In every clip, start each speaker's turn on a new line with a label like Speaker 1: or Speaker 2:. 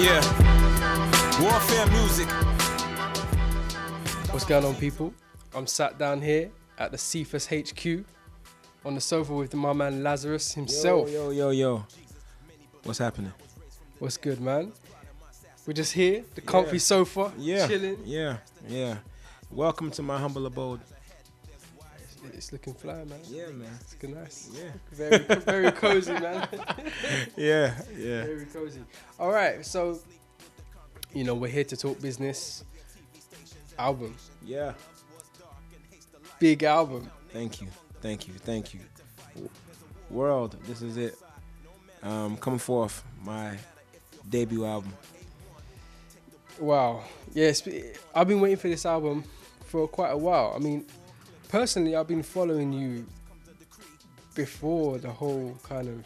Speaker 1: Yeah. Warfare music.
Speaker 2: What's going on, people? I'm sat down here at the Cephas HQ on the sofa with my man Lazarus himself.
Speaker 1: Yo. What's happening?
Speaker 2: What's good, man? We're just here, the comfy sofa, chilling.
Speaker 1: Yeah. Welcome to my humble abode.
Speaker 2: It's looking fly, man.
Speaker 1: Yeah, man.
Speaker 2: It's looking nice.
Speaker 1: Yeah.
Speaker 2: Very cozy, man.
Speaker 1: Yeah.
Speaker 2: Very cozy. All right, so, we're here to talk business. Album.
Speaker 1: Yeah.
Speaker 2: Big album.
Speaker 1: Thank you. World, this is it. Coming forth, my debut album.
Speaker 2: Wow. Yes, I've been waiting for this album for quite a while. I mean, personally, I've been following you before the whole kind of...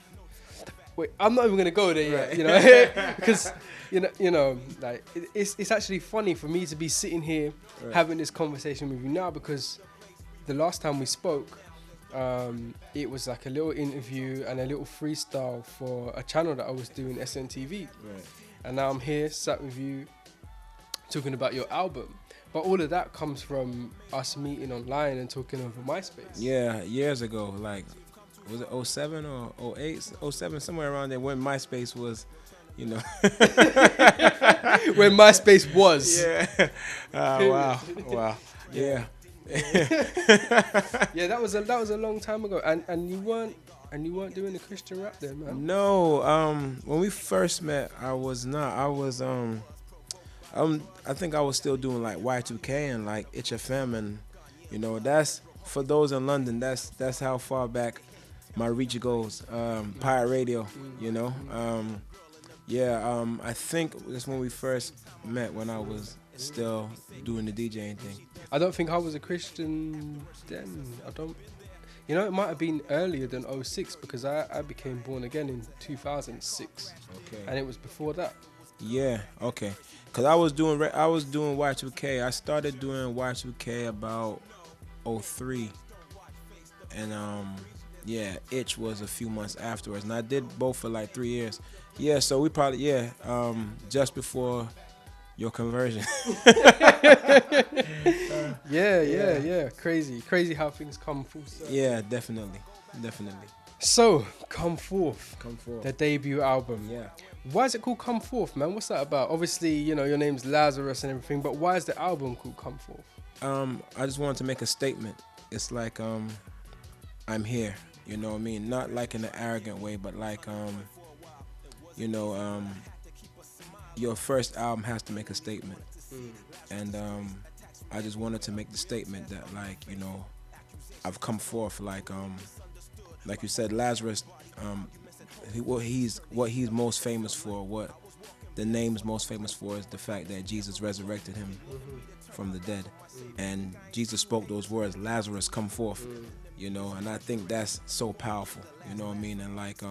Speaker 2: Wait, I'm not even going to go there yet, because, like, it's actually funny for me to be sitting here having this conversation with you now, because the last time we spoke, it was like a little interview and a little freestyle for a channel that I was doing, SNTV.
Speaker 1: Right.
Speaker 2: And now I'm here, sat with you, talking about your album. But all of that comes from us meeting online and talking over MySpace.
Speaker 1: Yeah, years ago, like, was it 07 or 08? 07, somewhere around there, when MySpace was, When
Speaker 2: MySpace was.
Speaker 1: Yeah. Wow. Yeah.
Speaker 2: Yeah, that was a long time ago. And you weren't doing the Christian rap then, man.
Speaker 1: No, when we first met, I was not. I think I was still doing like Y2K and like IAmHipHop, and that's for those in London. That's how far back my reach goes. Pirate radio, I think that's when we first met, when I was still doing the DJing thing.
Speaker 2: I don't think I was a Christian then. It might have been earlier than 06, because I became born again in 2006.
Speaker 1: Okay.
Speaker 2: And it was before that.
Speaker 1: Yeah, okay. Cause I was doing Y2K. I started doing Y2K about 03, and Itch was a few months afterwards, and I did both for like 3 years. Yeah, so we probably just before your conversion.
Speaker 2: Yeah. Crazy how things come full circle.
Speaker 1: Yeah, definitely.
Speaker 2: So, Come Forth.
Speaker 1: Come Forth.
Speaker 2: The debut album.
Speaker 1: Yeah.
Speaker 2: Why is it called Come Forth, man? What's that about? Obviously, your name's Lazarus and everything, but why is the album called Come Forth?
Speaker 1: I just wanted to make a statement. It's like, I'm here, you know what I mean? Not like in an arrogant way, but like, your first album has to make a statement. And I just wanted to make the statement that, like, I've come forth, like you said, Lazarus, what he's most famous for, what the name's most famous for, is the fact that Jesus resurrected him from the dead. And Jesus spoke those words, Lazarus, come forth, and I think that's so powerful, you know what I mean? And like,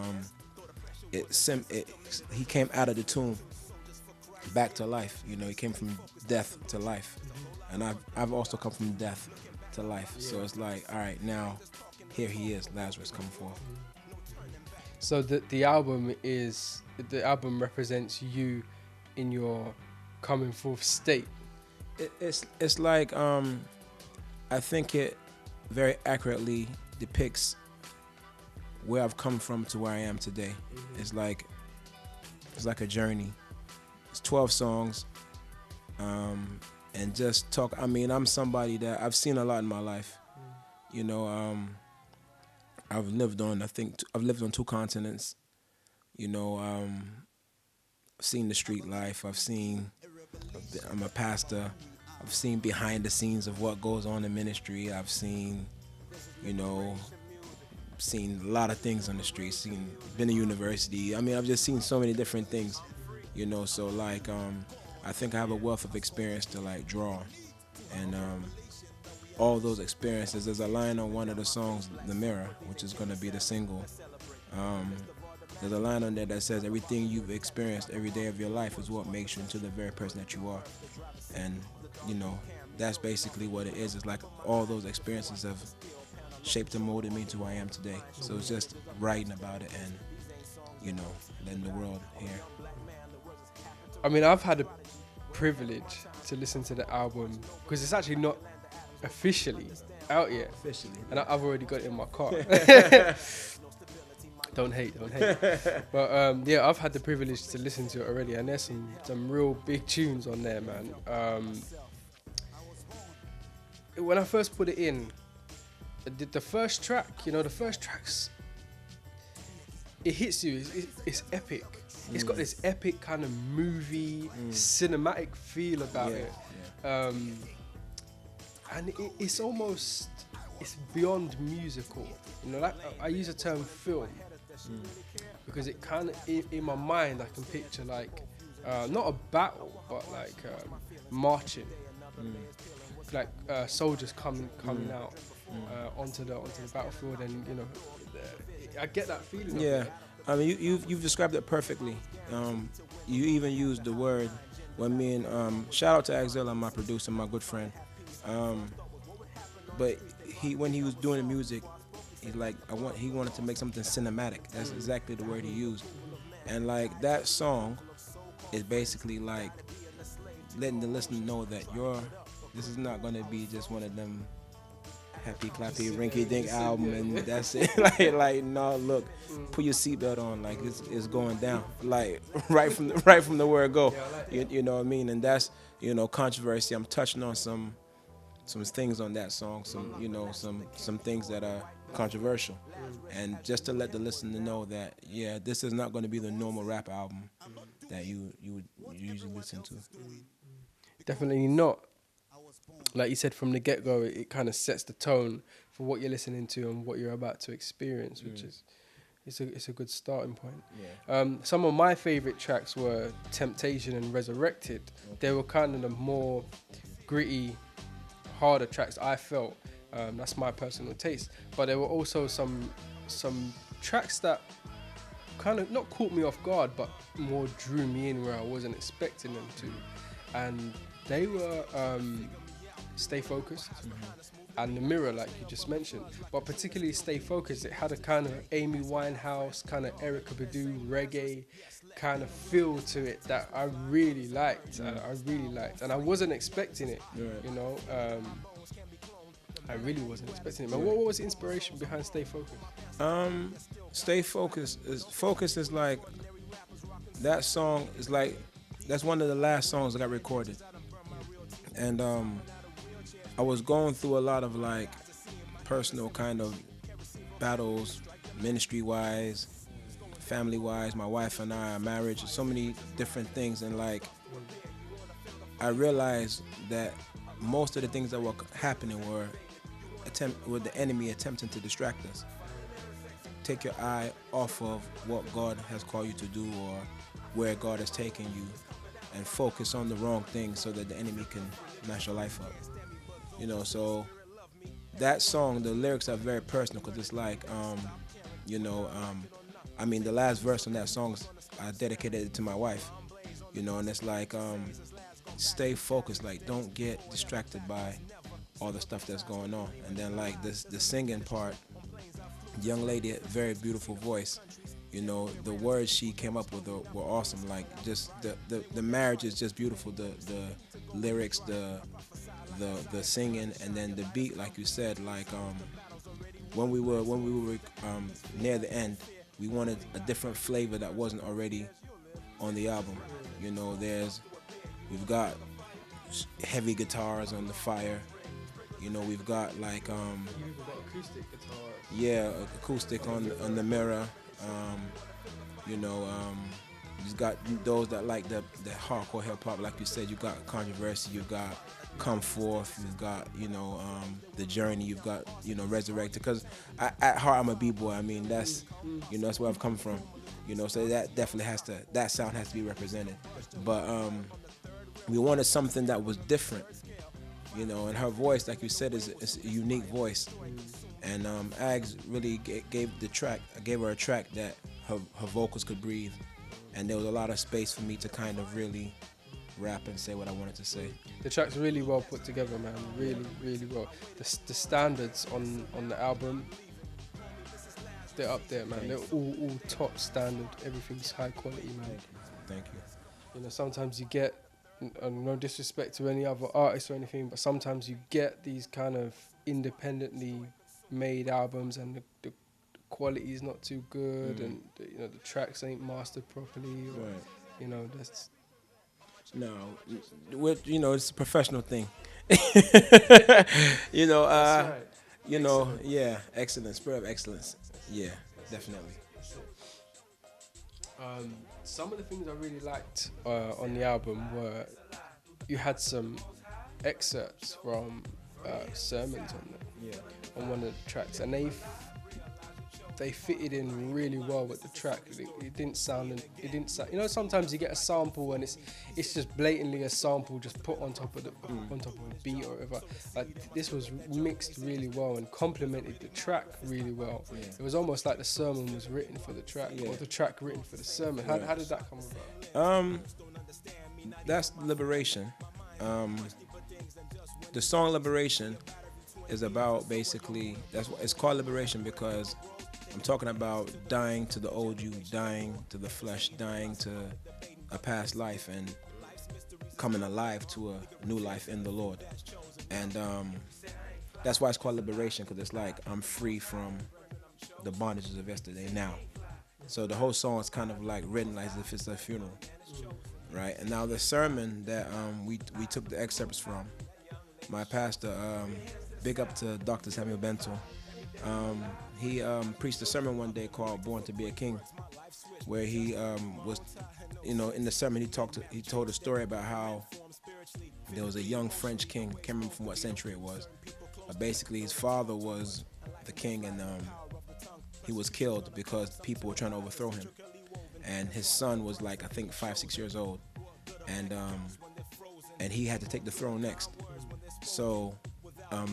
Speaker 1: he came out of the tomb back to life, he came from death to life. And I've also come from death to life. So it's like, all right, now here he is, Lazarus, come forth.
Speaker 2: So the album represents you in your coming forth state.
Speaker 1: It's like, I think it very accurately depicts where I've come from to where I am today. It's like a journey. It's 12 songs, and just talk. I mean, I'm somebody that I've seen a lot in my life. I've lived on 2 continents. I've seen the street life. I'm a pastor. I've seen behind the scenes of what goes on in ministry. I've seen a lot of things on the street. Been to university. I mean, I've just seen so many different things. So like, I think I have a wealth of experience to like draw, and all those experiences. There's a line on one of the songs, The Mirror, which is going to be the single. There's a line on there that says, everything you've experienced every day of your life is what makes you into the very person that you are. And, that's basically what it is. It's like all those experiences have shaped and molded me to who I am today. So it's just writing about it and, letting the world hear.
Speaker 2: I mean, I've had a privilege to listen to the album because it's actually not officially out yet,
Speaker 1: Officially.
Speaker 2: and I've already got it in my car. Don't hate. But yeah, I've had the privilege to listen to it already, and there's some real big tunes on there, man. When I first put it in, the first track, the first track's, it hits you. It's epic. It's got this epic kind of movie, cinematic feel about it. Yeah. And it's almost, it's beyond musical. Like I use the term film because it kind of, in my mind, I can picture like, not a battle, but like marching, like soldiers coming out onto the battlefield, and I get that feeling.
Speaker 1: Yeah, I mean, you've described it perfectly. You even used the word when me and shout out to Axel, my producer, my good friend. But when he was doing the music, he wanted to make something cinematic. That's exactly the word he used. And like that song is basically like letting the listener know that this is not gonna be just one of them happy clappy rinky dink album and that's it. like no, look, put your seatbelt on, like it's going down, like right from the word go. You know what I mean? And that's controversy. I'm touching on some things on that song, some things that are controversial, and just to let the listener know that this is not going to be the normal rap album that you would usually listen to.
Speaker 2: Definitely not. Like you said, from the get-go, it kind of sets the tone for what you're listening to and what you're about to experience, which is it's a good starting point. Yeah. Some of my favorite tracks were Temptation and Resurrected. Okay. They were kind of the more gritty, harder tracks, I felt. That's my personal taste. But there were also some tracks that kind of not caught me off guard, but more drew me in where I wasn't expecting them to. And they were Stay Focused and The Mirror, like you just mentioned. But particularly Stay Focused, it had a kind of Amy Winehouse, kind of Erykah Badu, reggae kind of feel to it that I really liked. And I wasn't expecting it, I really wasn't expecting it. But what was the inspiration behind Stay Focused?
Speaker 1: Stay Focused is like, that song is like, that's one of the last songs that I recorded. And I was going through a lot of like personal kind of battles, ministry-wise, family-wise, my wife and I, our marriage, so many different things. And like, I realized that most of the things that were happening were the enemy attempting to distract us. Take your eye off of what God has called you to do or where God has taken you, and focus on the wrong things so that the enemy can mess your life up. So that song, the lyrics are very personal because it's like, I mean, the last verse on that song, I dedicated it to my wife, and it's like, stay focused, like don't get distracted by all the stuff that's going on. And then like the singing part, young lady, very beautiful voice. The words she came up with were awesome. Like just the marriage is just beautiful. The lyrics, the singing, and then the beat, like you said. Like when we were near the end, we wanted a different flavor that wasn't already on the album. We've got heavy guitars on the fire. We've got like
Speaker 2: You've got acoustic guitars.
Speaker 1: Yeah, acoustic on the Mirror. You've got those that like the hardcore hip hop, like you said. You got Controversy, you've got Come Forth, you've got The Journey, you've got Resurrected. Because at heart I'm a b-boy. I mean that's that's where I've come from. So that definitely that sound has to be represented. But we wanted something that was different. And her voice, like you said, is a unique voice. And Ags really gave her a track that her vocals could breathe. And there was a lot of space for me to kind of really rap and say what I wanted to say.
Speaker 2: The track's really well put together, man. Really, really well. The standards on the album, they're up there, man. They're all top standard. Everything's high quality, man.
Speaker 1: Thank you.
Speaker 2: You know, sometimes you get, no disrespect to any other artists or anything, but sometimes you get these kind of independently made albums and the quality is not too good, and you know the tracks ain't mastered properly, or
Speaker 1: Right.
Speaker 2: you know that's
Speaker 1: No, you know, it's a professional thing. you know,
Speaker 2: right.
Speaker 1: you know,
Speaker 2: Excellent.
Speaker 1: yeah, excellence, spirit of excellence. Yeah, definitely.
Speaker 2: Some of the things I really liked on the album were you had some excerpts from sermons
Speaker 1: Yeah,
Speaker 2: on one of the tracks, and they fitted in really well with the track. It didn't sound. It didn't sound. You know, sometimes you get a sample and it's just blatantly a sample just put on top of the on top of a beat or whatever. Like this was mixed really well and complemented the track really well.
Speaker 1: Yeah.
Speaker 2: It was almost like the sermon was written for the track,
Speaker 1: Yeah.
Speaker 2: or the track written for the sermon. How,
Speaker 1: Right.
Speaker 2: how did that come about?
Speaker 1: That's liberation. The song "Liberation" is about basically that's what it's called liberation because I'm talking about dying to the old you, dying to the flesh, dying to a past life, and coming alive to a new life in the Lord. And that's why it's called liberation, because it's like I'm free from the bondages of yesterday now. So the whole song is kind of like written like as if it's a funeral, right? And now the sermon that we took the excerpts from, my pastor, big up to Dr. Samuel Bento. He preached a sermon one day called "Born to Be a King," where he was, you know, in the sermon he told a story about how there was a young French king. Can't remember from what century it was, but basically his father was the king, and he was killed because people were trying to overthrow him. And his son was like I think 5-6 years old, and he had to take the throne next. So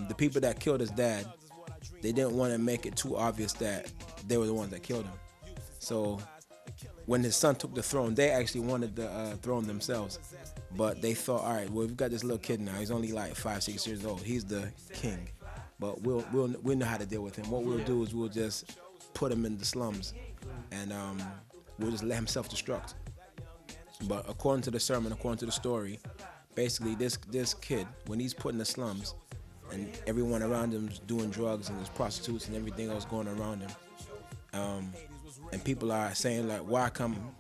Speaker 1: the people that killed his dad, they didn't want to make it too obvious that they were the ones that killed him. So when his son took the throne, they actually wanted the throne themselves. But they thought, all right, well, we've got this little kid now. He's only like 5-6 years old. He's the king, but we'll know how to deal with him. What we'll do is we'll just put him in the slums, and we'll just let him self-destruct. But according to the sermon, according to the story, basically this kid, when he's put in the slums, and everyone around him's doing drugs and there's prostitutes and everything else going around him, and people are saying like,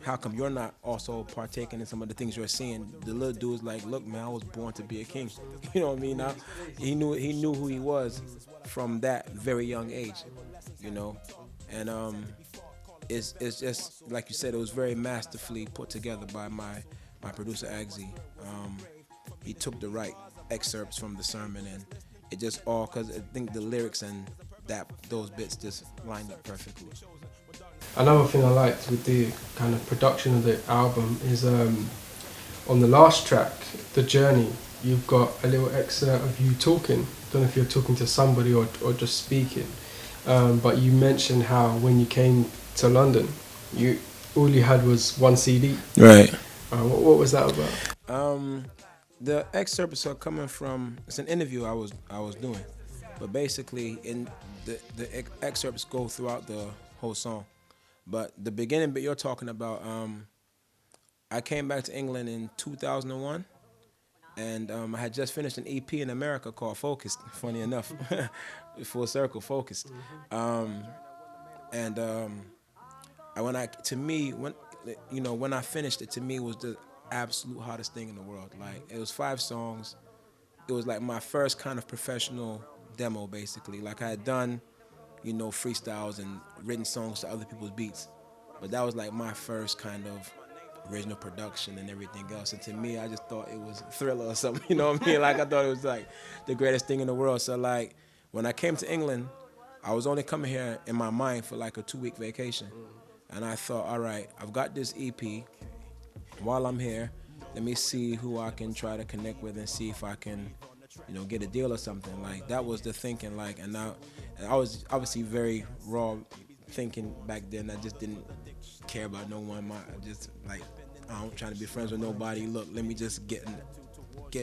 Speaker 1: how come you're not also partaking in some of the things you're seeing? The little dude's like, look, man, I was born to be a king. You know what I mean? Now he knew who he was from that very young age, you know, and it's just like you said, it was very masterfully put together by my producer Agsy. He took the right excerpts from the sermon, and it just all, because I think the lyrics and those bits just lined up perfectly.
Speaker 2: Another thing I liked with the kind of production of the album is on the last track, The Journey, you've got a little excerpt of you talking. Don't know if you're talking to somebody or just speaking, but you mentioned how when you came to London, all you had was one CD.
Speaker 1: Right.
Speaker 2: What was that about?
Speaker 1: The excerpts are coming from, it's an interview I was doing, but basically in the excerpts go throughout the whole song. But the beginning bit you're talking about, I came back to England in 2001, and I had just finished an EP in America called Focused. Funny enough, full circle, Focused. When I finished it, to me it was the absolute hottest thing in the world. Like, it was 5 songs. It was like my first kind of professional demo, basically. Like, I had done, freestyles and written songs to other people's beats, but that was like my first kind of original production and everything else. And to me, I just thought it was Thriller or something, you know what I mean? Like, I thought it was like the greatest thing in the world. So like, when I came to England, I was only coming here in my mind for like a 2-week vacation. And I thought, all right, I've got this EP. While I'm here, let me see who I can try to connect with and see if I can, get a deal or something. Like, that was the thinking. Like, and I was obviously very raw thinking back then. I just didn't care about no one. I just like, I'm trying to be friends with nobody. Look, let me just get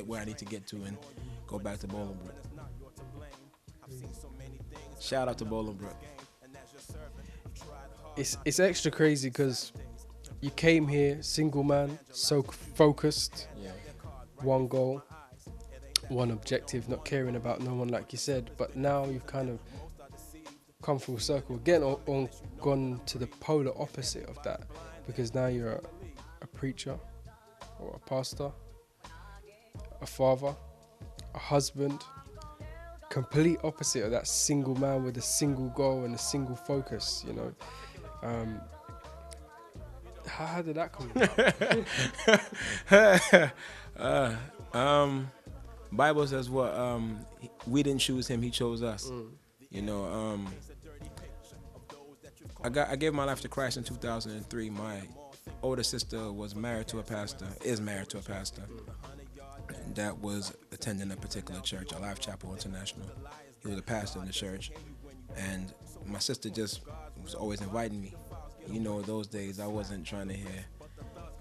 Speaker 1: where I need to get to and go back to Bolingbrook. Shout out to Bolingbrook.
Speaker 2: It's extra crazy because you came here, single man, so focused,
Speaker 1: Yeah.
Speaker 2: one goal, one objective, not caring about no one, like you said. But now you've kind of come full circle again, or gone to the polar opposite of that, because now you're a preacher or a pastor, a father, a husband, complete opposite of that single man with a single goal and a single focus, you know. How did that come about?
Speaker 1: Bible says what? We didn't choose him; he chose us. You know, I gave my life to Christ in 2003. My older sister was married to a pastor, is married to a pastor that was attending a particular church, Alive Chapel International. He was a pastor in the church, and my sister just was always inviting me. You know, those days I wasn't trying to hear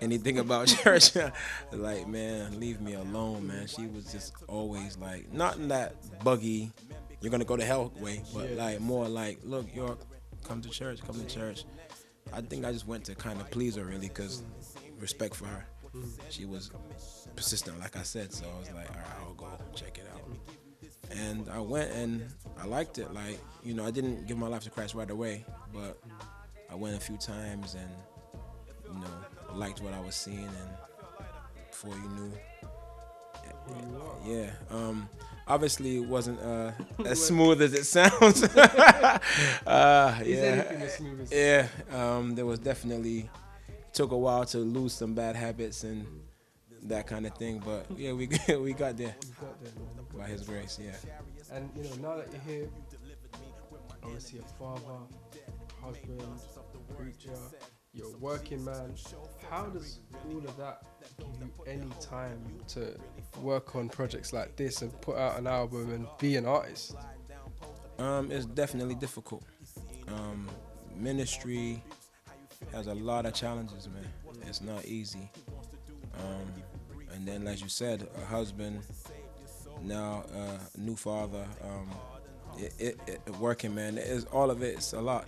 Speaker 1: anything about church. Like, man, leave me alone, man. She was just always like, not in that buggy, you're gonna go to hell way, but like more like, look, York, come to church. I think I just went to kind of please her, really, because respect for her. She was persistent, like I said, so I was like, all right, I'll go check it out. And I went and I liked it. Like, you know, I didn't give my life to Christ right away, but I went a few times and, you know, I liked what I was seeing, and before you knew, obviously it wasn't as smooth as it sounds.
Speaker 2: Is anything as smooth as
Speaker 1: there was definitely, took a while to lose some bad habits and that kind of thing, but yeah, we got there.
Speaker 2: You got there, man.
Speaker 1: By His grace, yeah.
Speaker 2: And you know, now that you're here, obviously a father, husband, preacher, you're a working man. How does all of that give you any time to work on projects like this and put out an album and be an artist?
Speaker 1: It's definitely difficult. Ministry has a lot of challenges, man. It's not easy. And then, like you said, a husband, now a new father, working, man. All of it's a lot.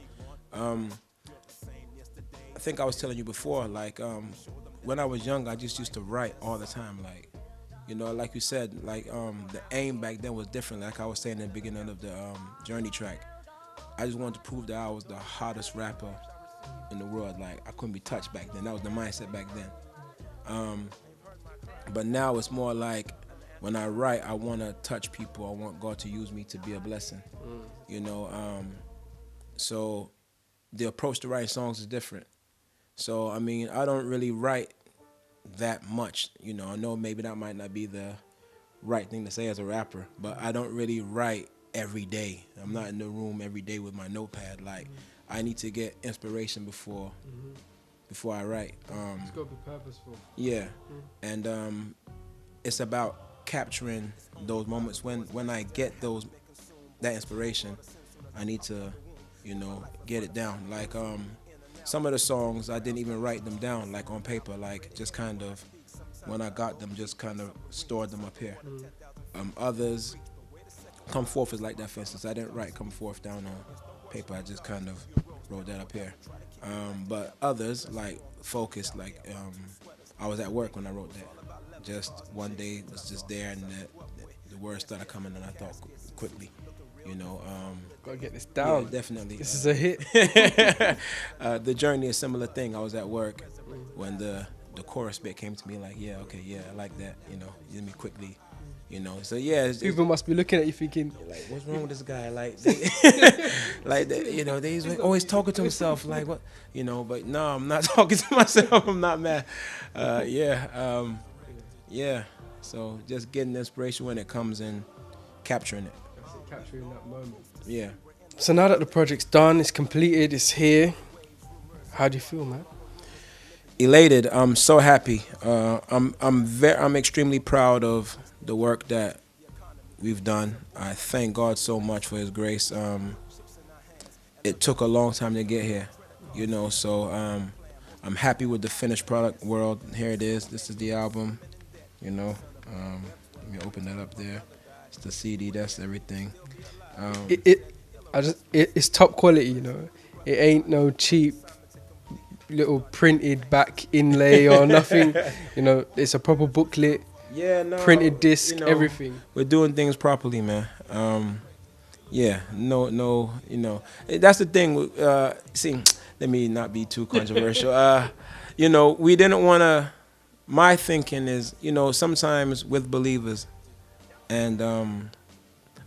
Speaker 1: I think I was telling you before, like, when I was young, I just used to write all the time. Like, you know, like you said, like, the aim back then was different. Like I was saying in the beginning of the Journey track, I just wanted to prove that I was the hottest rapper in the world. Like, I couldn't be touched back then. That was the mindset back then. But now it's more like, when I write, I want to touch people. I want God to use me to be a blessing. You know, so the approach to writing songs is different. So, I mean, I don't really write that much. You know, I know maybe that might not be the right thing to say as a rapper, but I don't really write every day. I'm not in the room every day with my notepad. Like, I need to get inspiration before I write.
Speaker 2: It's got to be purposeful.
Speaker 1: Yeah, and it's about capturing those moments when I get that inspiration. I need to, you know, get it down. Like, some of the songs, I didn't even write them down, like, on paper. Like, just kind of, when I got them, just kind of stored them up here. Others, Come Forth is like that, for instance. I didn't write Come Forth down on paper. I just kind of wrote that up here. But others, like Focus, like, I was at work when I wrote that. Just one day, it was just there, and the words started coming, and I thought quickly. You know,
Speaker 2: Gotta get this down.
Speaker 1: Yeah, definitely.
Speaker 2: This is a hit.
Speaker 1: The Journey, a similar thing. I was at work when the chorus bit came to me, like, yeah, okay, yeah, I like that. You know, let me quickly, you know. So yeah,
Speaker 2: People must be looking at you thinking,
Speaker 1: like, what's wrong with this guy? Like, you know, he's always talking to himself. Like, what, you know? But no, I'm not talking to myself. I'm not mad. Yeah. So just getting the inspiration when it comes and capturing it.
Speaker 2: capturing that moment.
Speaker 1: Yeah.
Speaker 2: So now that the project's done, it's completed, it's here, how do you feel, man?
Speaker 1: Elated. I'm so happy. I'm extremely proud of the work that we've done. I thank God so much for His grace. It took a long time to get here, you know. So I'm happy with the finished product. World, here it is. This is the album, you know. Let me open that up there. It's the CD. That's everything.
Speaker 2: It's top quality, you know. It ain't no cheap little printed back inlay or nothing. You know, it's a proper booklet,
Speaker 1: Yeah, no.
Speaker 2: printed disc,
Speaker 1: you know,
Speaker 2: everything.
Speaker 1: We're doing things properly, man. Yeah, no, that's the thing. See, let me not be too controversial. We didn't want to. My thinking is, sometimes with believers, and I'm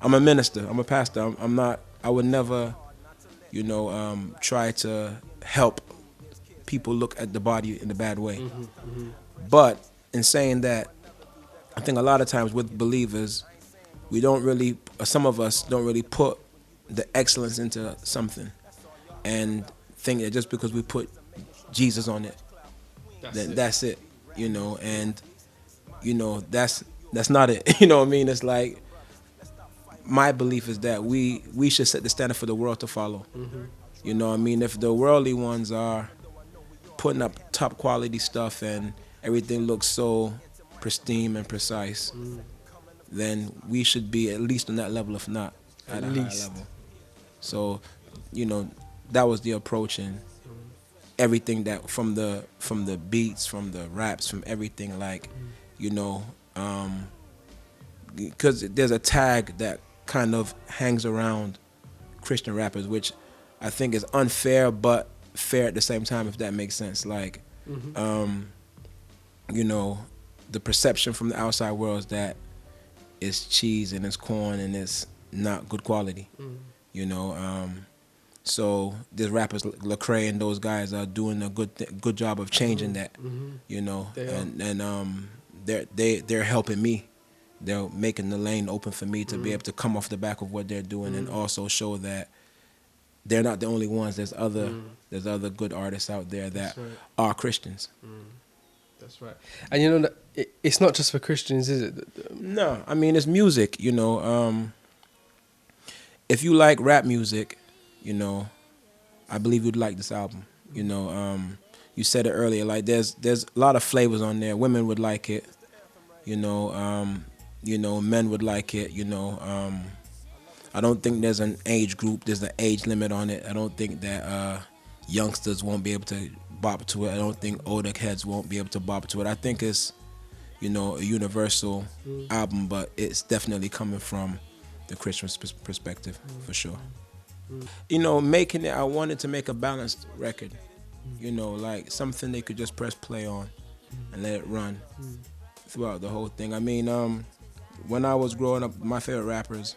Speaker 1: a minister, I'm a pastor. I'm not. I would never, try to help people look at the body in a bad way. But in saying that, I think a lot of times with believers, we don't really, some of us don't really put the excellence into something and think that just because we put Jesus on it, that's it, and, that's not it. You know what I mean? It's like, my belief is that we should set the standard for the world to follow. You know what I mean? If the worldly ones are putting up top quality stuff and everything looks so pristine and precise, then we should be at least on that level, if not at a higher level. So, that was the approach, and everything that from the beats, from the raps, from everything, like, because there's a tag that kind of hangs around Christian rappers, which I think is unfair but fair at the same time, if that makes sense. Like, the perception from the outside world is that it's cheese and it's corn and it's not good quality. So these rappers, Lecrae and those guys, are doing a good job of changing that. They're helping me. They're making the lane open for me to be able to come off the back of what they're doing, and also show that they're not the only ones. There's other good artists out there that are Christians.
Speaker 2: That's right. And that it's not just for Christians, is it?
Speaker 1: No, I mean, it's music. If you like rap music, I believe you'd like this album. You said it earlier. Like, there's a lot of flavors on there. Women would like it. Men would like it. I don't think there's an age group. There's an age limit on it. I don't think that youngsters won't be able to bop to it. I don't think older heads won't be able to bop to it. I think it's, a universal album, but it's definitely coming from the Christian perspective, for sure. Making it, I wanted to make a balanced record. Like something they could just press play on and let it run throughout the whole thing. I mean, when I was growing up, my favorite rappers,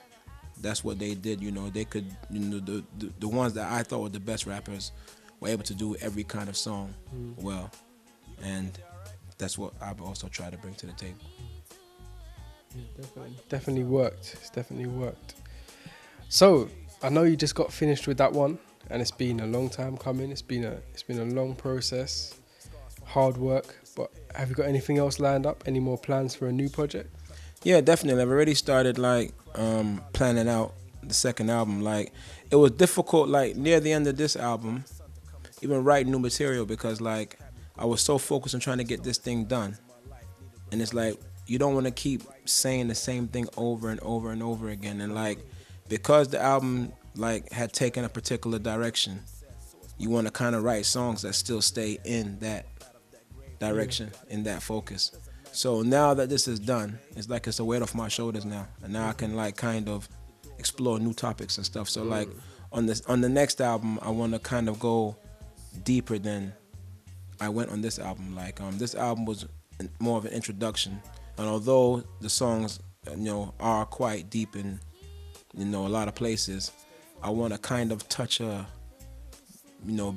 Speaker 1: that's what they did. They could, the ones that I thought were the best rappers were able to do every kind of song well, and that's what I've also tried to bring to the table.
Speaker 2: Yeah, definitely worked. It's definitely worked. So I know you just got finished with that one, and it's been a long time coming. It's been a long process, hard work. But have you got anything else lined up? Any more plans for a new project?
Speaker 1: Yeah, definitely. I've already started planning out the second album. Like, it was difficult, like, near the end of this album, even writing new material, because like I was so focused on trying to get this thing done, and it's like you don't want to keep saying the same thing over and over and over again. And like, because the album like had taken a particular direction, you want to kind of write songs that still stay in that direction, in that focus. So now that this is done, it's like it's a weight off my shoulders now, and now I can like kind of explore new topics and stuff. So like on the next album, I want to kind of go deeper than I went on this album. Like this album was more of an introduction, and although the songs are quite deep in a lot of places, I want to kind of touch a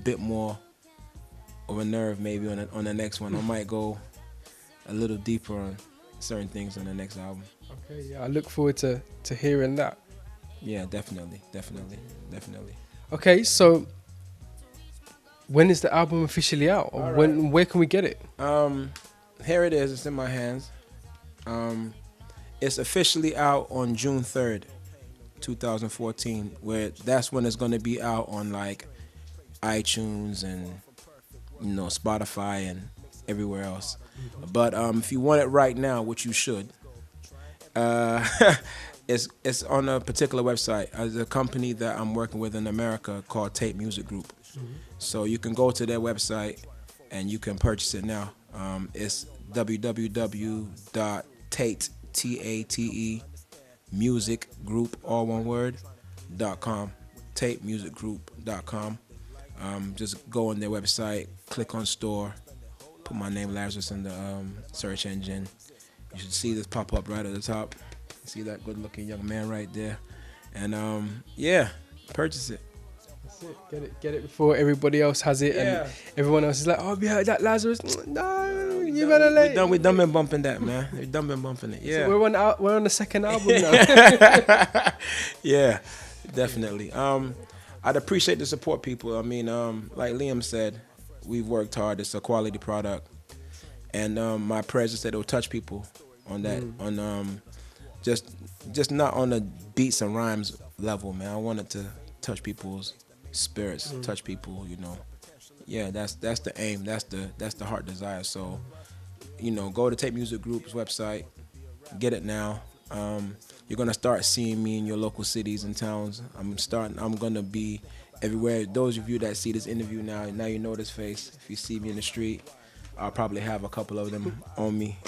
Speaker 1: bit more of a nerve maybe on the next one. I might go a little deeper on certain things on the next album.
Speaker 2: Okay, yeah, I look forward to hearing that.
Speaker 1: Yeah, definitely.
Speaker 2: Okay, so when is the album officially out? Or where can we get it?
Speaker 1: Here it is. It's in my hands. It's officially out on June 3rd, 2014. That's when it's going to be out on like iTunes and Spotify and everywhere else. But if you want it right now, which you should, it's on a particular website. There's a company that I'm working with in America called Tape Music Group. So you can go to their website and you can purchase it now. It's www.tate music group, all one word, .com. tatemusicgroup.com. Just go on their website, click on store, put my name Lazarus in the search engine. You should see this pop up right at the top. See that good looking young man right there. And purchase it.
Speaker 2: That's it. Get it before everybody else has it,
Speaker 1: Yeah.
Speaker 2: and everyone else is like, "Oh, have you heard that, Lazarus?" No, you better late.
Speaker 1: We done been bumping that, man. We done been bumping it. Yeah.
Speaker 2: So we're on the second album now.
Speaker 1: Yeah, definitely. I'd appreciate the support, people. I mean, like Liam said, we've worked hard. It's a quality product, and my prayers is that it'll touch people on that, on just not on the beats and rhymes level, man. I want it to touch people's spirits, touch people. Yeah, that's the aim. That's the heart desire. So, go to Tape Music Group's website, get it now. You're gonna start seeing me in your local cities and towns. I'm gonna be everywhere. Those of you that see this interview now you know this face. If you see me in the street, I'll probably have a couple of them on me.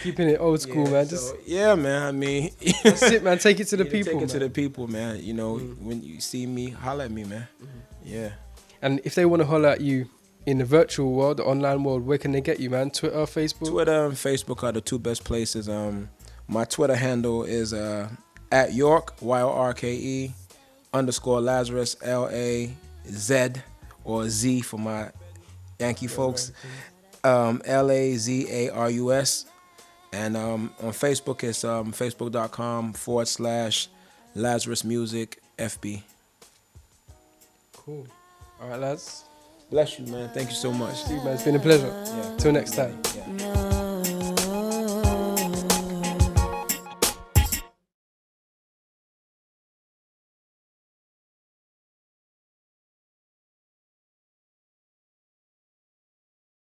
Speaker 2: Keeping it old school, man. Just
Speaker 1: man. I mean,
Speaker 2: that's it, man. Take it to the people.
Speaker 1: Take it
Speaker 2: man.
Speaker 1: to the people, man. When you see me, holler at me, man. Yeah.
Speaker 2: And if they want to holler at you in the virtual world, the online world, where can they get you, man? Twitter, Facebook?
Speaker 1: Twitter and Facebook are the two best places. My Twitter handle is at York, YORKE, _ Lazarus, LAZ, or Z for my Yankee folks, LAZARUS. And on Facebook, it's facebook.com / Lazarus Music FB.
Speaker 2: Cool. All right, lads.
Speaker 1: Bless you, man. Thank you so much.
Speaker 2: Man, it's been a pleasure.
Speaker 1: Yeah.
Speaker 2: Till next time.
Speaker 1: Yeah.